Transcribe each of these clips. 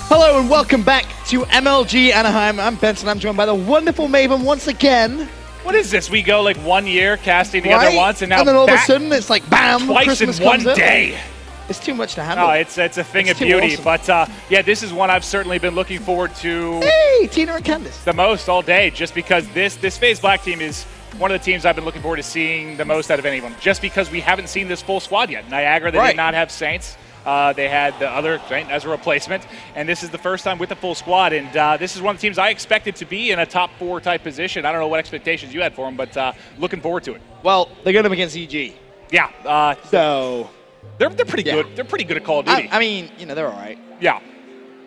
Hello and welcome back to MLG Anaheim. I'm Benson. I'm joined by the wonderful Maven once again. What is this? We go like 1 year casting together once, and now then all of a sudden it's like bam, twice Christmas in one comes day. Up. It's too much to handle. Oh, it's a thing of beauty. Awesome. But yeah, this is one I've certainly been looking forward to. Hey, Tina and Candice. The most all day, just because this FaZe Black team is one of the teams I've been looking forward to seeing the most out of anyone. Just because we haven't seen this full squad yet. Niagara, they did not have Saints. They had the other Saint as a replacement, and this is the first time with the full squad, and this is one of the teams I expected to be in a top 4 type position. I don't know what expectations you had for them, but looking forward to it. Well, they're going up against EG. Yeah. So they're pretty good. They're pretty good at Call of Duty. I mean, you know, they're all right. Yeah.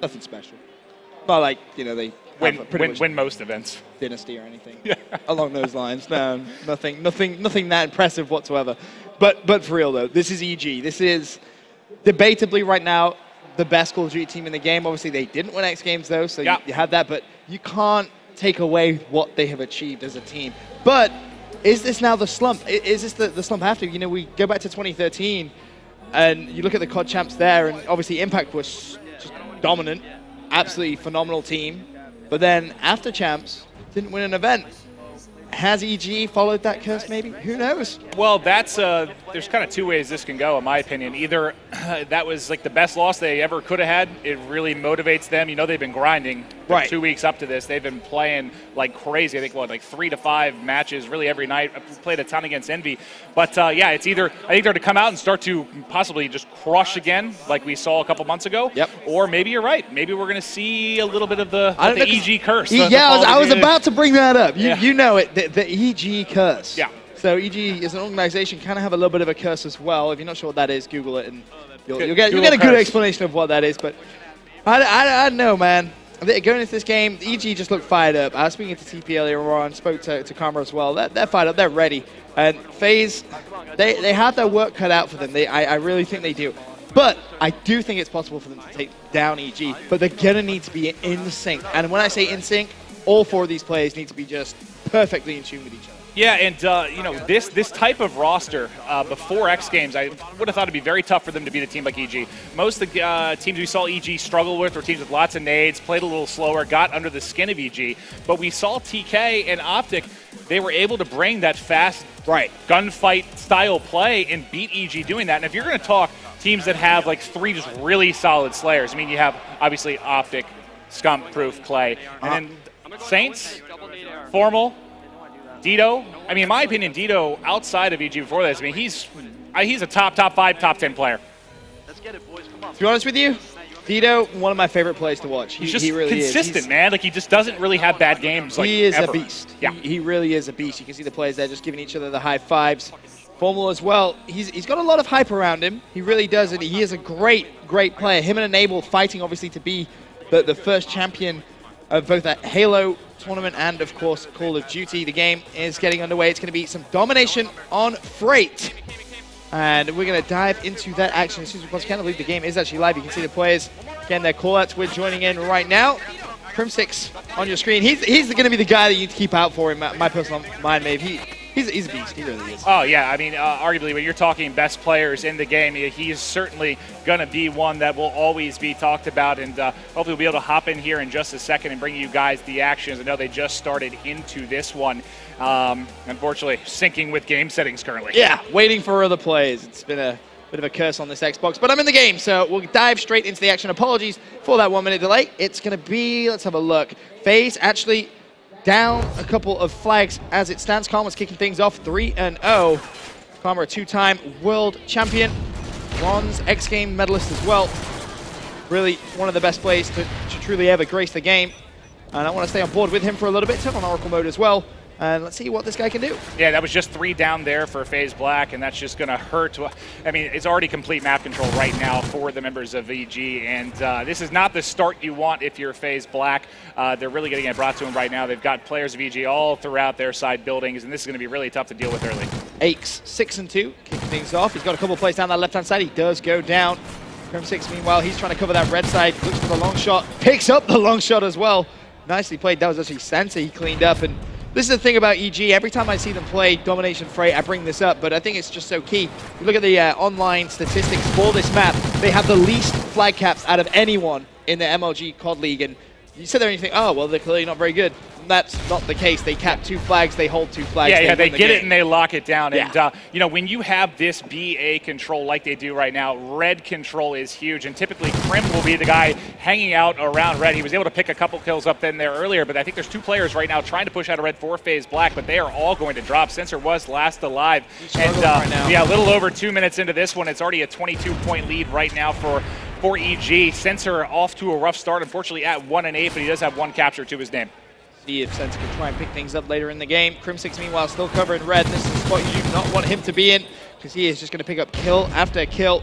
Nothing special. Not like, you know, they win most events. Dynasty or anything along those lines. No, nothing that impressive whatsoever. But for real though, this is EG. This is debatably right now the best Call of Duty team in the game. Obviously, they didn't win X Games, though, so you have that. But you can't take away what they have achieved as a team. But is this now the slump? Is this the slump after? You know, we go back to 2013, and you look at the COD champs there, and obviously Impact was just dominant, absolutely phenomenal team. But then after champs, didn't win an event. Has EG followed that curse, maybe? Who knows? Well, that's there's kind of 2 ways this can go, in my opinion. Either that was like the best loss they ever could have had. It really motivates them. You know, they've been grinding for 2 weeks up to this. They've been playing like crazy. I think, like 3 to 5 matches really every night. I've played a ton against Envy. But, yeah, it's either, I think they're to come out and start to possibly just crush again like we saw a couple months ago. Yep. Or maybe you're right. Maybe we're going to see a little bit of the EG curse. Yeah, I was about to bring that up. You know it. The EG curse. Yeah. So EG as an organization kind of have a little bit of a curse as well. If you're not sure what that is, Google it and you'll get a good explanation of what that is. But I don't know, man. Going into this game, EG just looked fired up. I was speaking to TP earlier on, spoke to Karma as well. They're fired up. They're ready. And FaZe, they have their work cut out for them. I really think they do. But I do think it's possible for them to take down EG. But they're going to need to be in sync. And when I say in sync, all 4 of these players need to be just perfectly in tune with each other. Yeah, and you know, this type of roster before X Games, I would have thought it'd be very tough for them to beat a team like EG. Most of the teams we saw EG struggle with were teams with lots of nades, played a little slower, got under the skin of EG. But we saw TK and Optic, they were able to bring that fast gunfight style play and beat EG doing that. And if you're going to talk teams that have like 3 just really solid slayers, I mean, you have obviously Optic, Scump, Proof, Clay, and then Saints, Formal, Dito. I mean, in my opinion, Dito, outside of EG before this, I mean, he's a top 5, top 10 player. Let's get it, boys. Come on. To be honest with you, Dito, one of my favorite players to watch. He's just really consistent, man. Like, he just doesn't really have bad games. Like, he is ever. A beast. Yeah. He really is a beast. You can see the players there just giving each other the high fives. Formal as well. He's got a lot of hype around him. He really does, and he is a great player. Him and Enable fighting, obviously, to be the first champion of both that Halo tournament and, of course, Call of Duty. The game is getting underway. It's going to be some domination on Freight. And we're going to dive into that action as soon as we possibly can. I believe the game is actually live. You can see the players getting their call-outs. We're joining in right now. Crimsix on your screen. He's going to be the guy that you need to keep out for in my personal mind, Maeve. He's a beast. He really is. Oh, yeah. I mean, arguably, when you're talking best players in the game, he's certainly going to be one that will always be talked about. And hopefully we'll be able to hop in here in just a second and bring you guys the actions. I know they just started into this one. Unfortunately, syncing with game settings currently. Yeah, waiting for other players. It's been a bit of a curse on this Xbox, but I'm in the game, so we'll dive straight into the action. Apologies for that 1-minute delay. It's going to be, let's have a look. FaZe actually down a couple of flags as it stands. Karma's kicking things off 3-0. Karma, a 2-time world champion, bronze X Game medalist as well. Really one of the best players to truly ever grace the game. And I want to stay on board with him for a little bit, turn on Oracle mode as well. And let's see what this guy can do. Yeah, that was just 3 down there for FaZe Black, and that's just going to hurt. I mean, it's already complete map control right now for the members of EG, and this is not the start you want if you're FaZe Black. They're really getting it brought to them right now. They've got players of EG all throughout their side buildings, and this is going to be really tough to deal with early. Aches 6-2, kicking things off. He's got a couple of plays down that left-hand side. He does go down. Crim6, meanwhile, he's trying to cover that red side. Looks for the long shot. Picks up the long shot as well. Nicely played. That was actually Sensei he cleaned up, and This is the thing about EG. Every time I see them play Domination Freight, I bring this up, but I think it's just so key. You look at the online statistics for this map, they have the least flag caps out of anyone in the MLG COD League, and you sit there and you think, oh, well, they're clearly not very good. That's not the case. They cap 2 flags, they hold 2 flags. Yeah, they get it and they lock it down. Yeah. And, when you have this BA control like they do right now, red control is huge. And typically, Crim will be the guy hanging out around red. He was able to pick a couple kills up in there earlier, but I think there's 2 players right now trying to push out a red 4-phase black, but they are all going to drop. Sensor was last alive. And, right now. yeah, a little over 2 minutes into this one. It's already a 22-point lead right now for EG. Sensor off to a rough start, unfortunately, at 1-8, but he does have 1 capture to his name. See if Sensor can try and pick things up later in the game. Crimsix, meanwhile, still covering red. This is the spot you do not want him to be in, because he is just going to pick up kill after kill.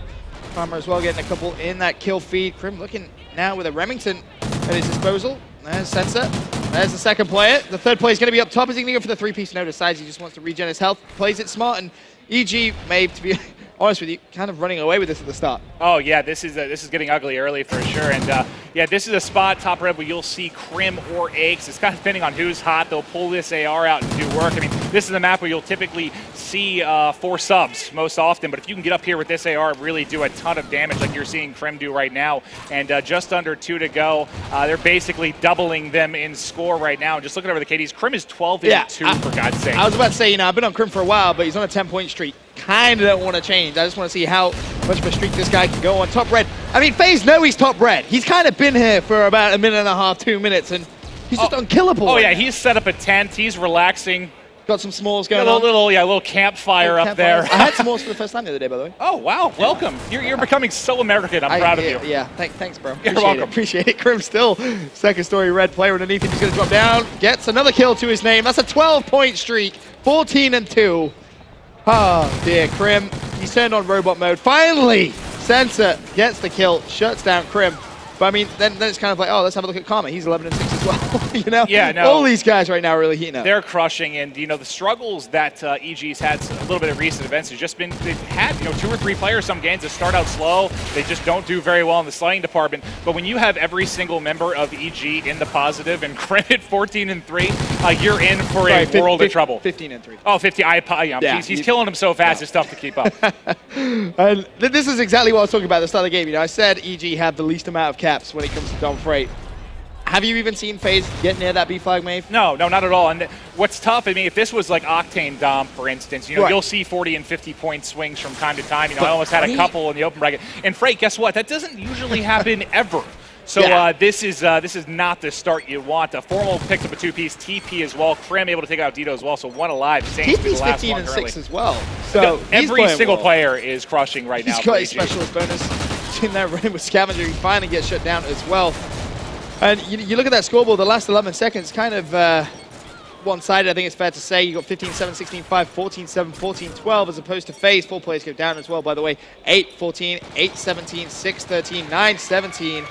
Farmer as well getting a couple in that kill feed. Crim looking now with a Remington at his disposal. There's Sensor. There's the second player. The third player is going to be up top. Is he going to go for the 3-piece? No, decides he just wants to regen his health. Plays it smart, and EG may, to be honest with you, kind of running away with this at the start. Oh yeah, this is getting ugly early for sure, and yeah, this is a spot top red where you'll see Crim or Aches. It's kind of depending on who's hot. They'll pull this AR out and do work. I mean, this is a map where you'll typically see 4 subs most often, but if you can get up here with this AR, really do a ton of damage like you're seeing Crim do right now. And just under 2 to go, they're basically doubling them in score right now. Just looking over the KDs, Crim is 12-2 for God's sake. I was about to say, I've been on Crim for a while, but he's on a 10-point streak. Kind of don't want to change. I just want to see how much of a streak this guy can go on top red. I mean, FaZe know he's top red. He's kind of been here for about 1.5 minutes, 2 minutes, and he's just unkillable. Oh, yeah, he's set up a tent. He's relaxing. Got some s'mores going on. A little campfire up there. I had s'mores for the first time the other day, by the way. Oh, wow. Welcome. You're becoming so American. I'm proud of you. Yeah, thanks, bro. You're welcome. Appreciate it. Crim still second story red player underneath him. He's going to drop down. Gets another kill to his name. That's a 12-point streak. 14-2. Oh, dear. Crim, he's turned on robot mode. Finally, Sensor gets the kill, shuts down Crim. But I mean, then it's kind of like, oh, let's have a look at Karma. He's 11-6 as well. Yeah, no. All these guys right now are really heating up. They're crushing, and the struggles that EG's had a little bit of recent events has just been they've had 2 or 3 players some games that start out slow. They just don't do very well in the sliding department. But when you have every single member of EG in the positive and Crim at 14-3, you're in for a world of trouble. 15-3. Oh, 15. He's killing them so fast. It's tough to keep up. And this is exactly what I was talking about at the start of the game. I said EG had the least amount of caps when it comes to Dom Freight. Have you even seen FaZe get near that B flag, Maeve? No, not at all. And what's tough, I mean, if this was like Octane Dom, for instance, you'll see 40 and 50-point swings from time to time. I almost had a couple in the open bracket. And Freight, guess what? That doesn't usually happen ever. So this is not the start you want. Formal picked up a 2-piece, TP as well. Crim able to take out Dito as well, so 1 alive. Saints TP's the last 15-6 as well. So every single player is crushing right now. He's got his specialist bonus in that run with Scavenger. He finally gets shut down as well. And you look at that scoreboard, the last 11 seconds, kind of one-sided, I think it's fair to say. You got 15-7, 16-5, 14-7, 14-12, as opposed to FaZe. 4 players go down as well, by the way. 8-14, 8-17, 6-13, 9-17.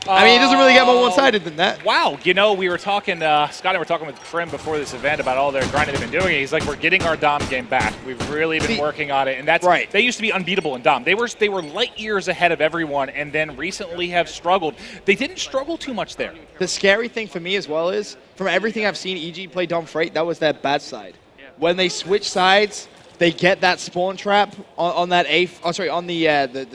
I mean, it doesn't really get more one-sided than that. Wow. We were talking, Scott and I were talking with Crim before this event about all their grinding they've been doing. He's like, we're getting our Dom game back. We've really been working on it. And that's right. They used to be unbeatable in Dom. They were light years ahead of everyone, and then recently have struggled. They didn't struggle too much there. The scary thing for me as well is, from everything I've seen EG play Dom Freight, that was their bad side. Yeah. When they switch sides, they get that spawn trap on that A flag, that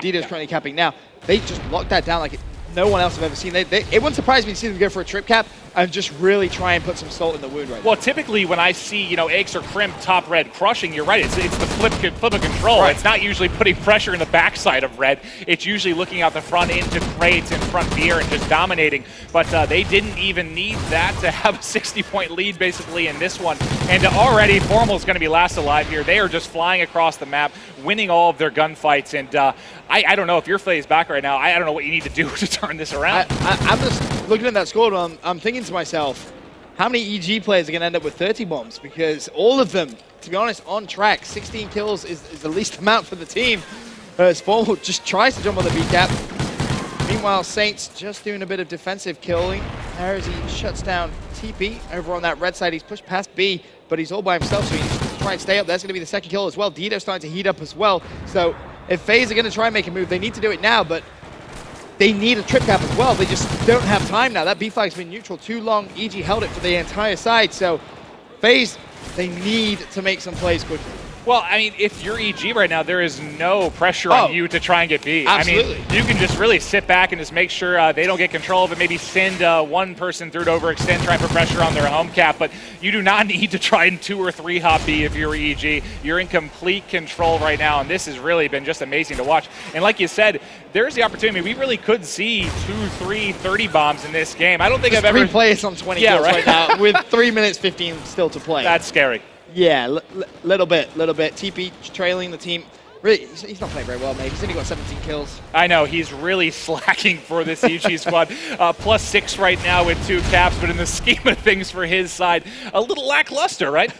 Dito's currently capping now. They just locked that down like no one else have ever seen. It wouldn't surprise me to see them go for a trip cap and just really try and put some salt in the wound right now. Well, typically when I see, Aches or Crim top red crushing, you're right. It's the flip of control. Right. It's not usually putting pressure in the backside of red. It's usually looking out the front into crates and front beer and just dominating. But they didn't even need that to have a 60-point lead basically in this one. And already Formal is going to be last alive here. They are just flying across the map, winning all of their gunfights. And I don't know if your FaZe back right now. I don't know what you need to do to turn this around. I'm just looking at that score. I'm thinking to myself, how many EG players are going to end up with 30 bombs? Because all of them, to be honest, on track. 16 kills is the least amount for the team. As Formal just tries to jump on the B cap. Meanwhile, Saints just doing a bit of defensive killing. There as he shuts down TP over on that red side. He's pushed past B, but he's all by himself, so he needs to try and stay up. That's going to be the second kill as well. Dito's starting to heat up as well. So if FaZe are going to try and make a move, they need to do it now, but they need a trip cap as well. They just don't have time now. That B flag's been neutral too long. EG held it for the entire side. So FaZe, they need to make some plays quickly. Well, I mean, if you're EG right now, there is no pressure on you to try and get B. Absolutely. I mean, you can just really sit back and just make sure they don't get control of it, maybe send one person through to overextend, try and put pressure on their home cap, but you do not need to try and 2 or 3 hop B if you're EG. You're in complete control right now, and this has really been just amazing to watch. And like you said, there's the opportunity. We really could see 2, 3, 30 bombs in this game. I don't think I've ever... 3 players on 20 kills right now with 3 minutes 15 still to play. That's scary. Yeah, little bit. TP trailing the team. Really, he's not playing very well, mate. He's only got 17 kills. I know, he's really slacking for this EG squad. +6 right now with 2 caps, but in the scheme of things for his side, a little lackluster, right?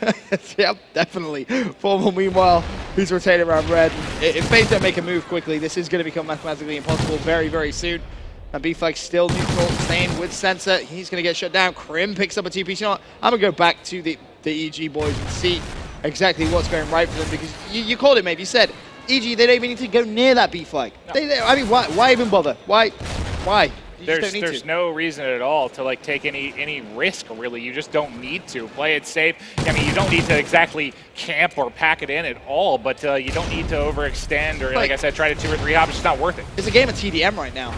Yep, definitely. Formal, meanwhile, he's rotating around red. If FaZe don't make a move quickly, this is going to become mathematically impossible very, very soon. And B-Flag still neutral, staying with Sensor. He's going to get shut down. Crim picks up a TP. You know what? I'm going to go back to the EG boys and see exactly what's going right for them, because you called it, mate. You said EG, they don't even need to go near that B-Flag. No. I mean, why even bother? Why? There's no reason at all to like take any risk, really. You just don't need to. Play it safe. I mean, you don't need to exactly camp or pack it in at all, but you don't need to overextend or, like I said, try to 2 or 3 hop. It's just not worth it. It's a game of TDM right now.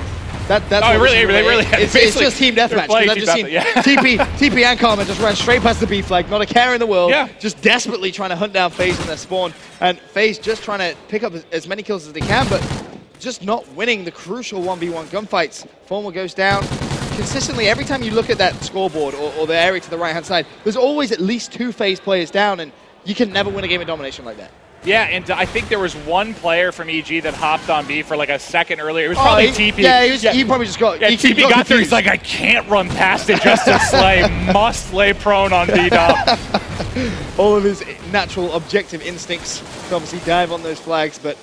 That's it's just team deathmatch. I've just seen TP and Karma just ran straight past the B flag, not a care in the world, just desperately trying to hunt down FaZe in their spawn, and FaZe just trying to pick up as many kills as they can, but just not winning the crucial 1v1 gunfights. Formal goes down. Consistently, every time you look at that scoreboard or the area to the right-hand side, there's always at least 2 FaZe players down, and you can never win a game of domination like that. Yeah, and I think there was one player from EG that hopped on B for like a second earlier. It was probably TP. Yeah, he probably just got... Yeah, TP got there, he's like, I can't run past it just to slay. Must lay prone on B-Dom. All of his natural objective instincts to obviously dive on those flags, but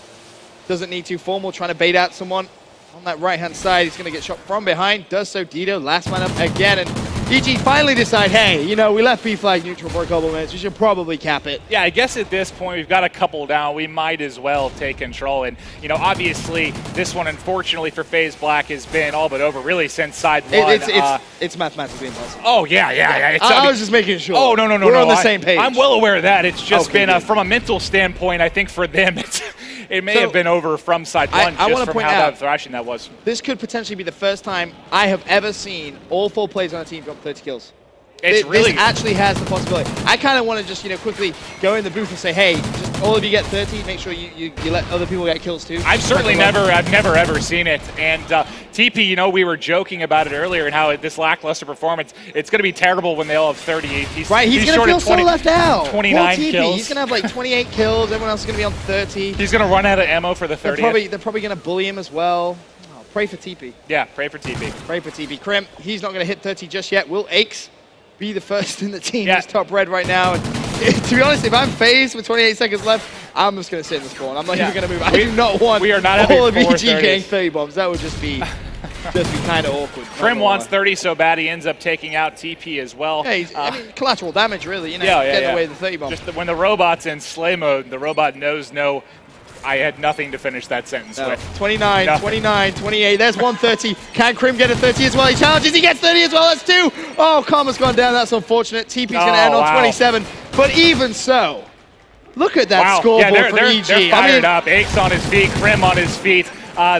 doesn't need to. Formal trying to bait out someone on that right-hand side. He's going to get shot from behind. Does so. Dido, last man up again, and EG finally decide, hey, you know, we left B-Flag neutral for a couple minutes. We should probably cap it. Yeah, I guess at this point, we've got a couple down. We might as well take control. And, you know, obviously, this one, unfortunately, for FaZe Black has been all but over, really, since side one. It's mathematically impossible. Oh, yeah. I was just making sure. Oh, no. We're on the same page. I'm well aware of that. It's just been, from a mental standpoint, I think for them, it may have been over from side one, just from how thrashing that was. This could potentially be the first time I have ever seen all 4 players on a team drop 30 kills. This actually has the possibility. I kind of want to just, you know, quickly go in the booth and say, hey, just all of you get 30. Make sure you let other people get kills too. I've never ever seen it. And TP, you know, we were joking about it earlier and how this lackluster performance, it's going to be terrible when they all have 30. He's going to feel so left out. 29 kills. He's going to have like 28 kills. Everyone else is going to be on 30. He's going to run out of ammo for the 30th. They're probably going to bully him as well. Oh, pray for TP. Yeah, pray for TP. Pray for TP. Crim, he's not going to hit 30 just yet. Will Aches be the first in the team? He's top red right now. And to be honest, if I'm FaZe with 28 seconds left, I'm just going to sit in the spawn. I'm not even going to move. I do not want all of EG getting 30 bombs. That would just be kind of awkward. Crim wants 30 so bad he ends up taking out TP as well. Yeah, I mean, collateral damage, really. You know, getting away with the 30 bombs. Just when the robot's in slay mode, the robot knows I had nothing to finish that sentence with. 29, 28. There's 130. Can Crim get a 30 as well? He challenges. He gets 30 as well. That's 2. Oh, Karma's gone down. That's unfortunate. TP's going to end on 27. But even so, look at that scoreboard for EG. They're fired up. Aches on his feet. Crim on his feet.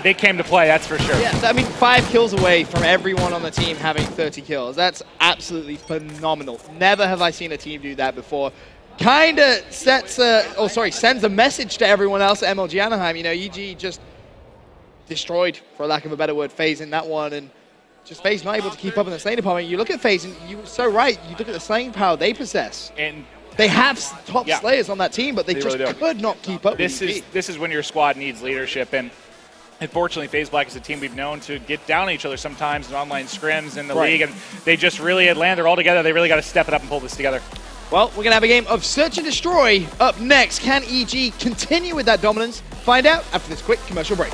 They came to play, that's for sure. Yeah, I mean, 5 kills away from everyone on the team having 30 kills. That's absolutely phenomenal. Never have I seen a team do that before. Kind of sends a message to everyone else at MLG Anaheim. You know, EG just destroyed, for lack of a better word, FaZe in that one, and just FaZe not able to keep up in the slaying department. You look at FaZe, and you're so right. You look at the slaying power they possess, and they have top slayers on that team, but they just really could not keep up. This is when your squad needs leadership, and unfortunately, FaZe Black is a team we've known to get down on each other sometimes in online scrims in the league, and they just really they're all together. They really got to step it up and pull this together. Well, we're going to have a game of Search and Destroy up next. Can EG continue with that dominance? Find out after this quick commercial break.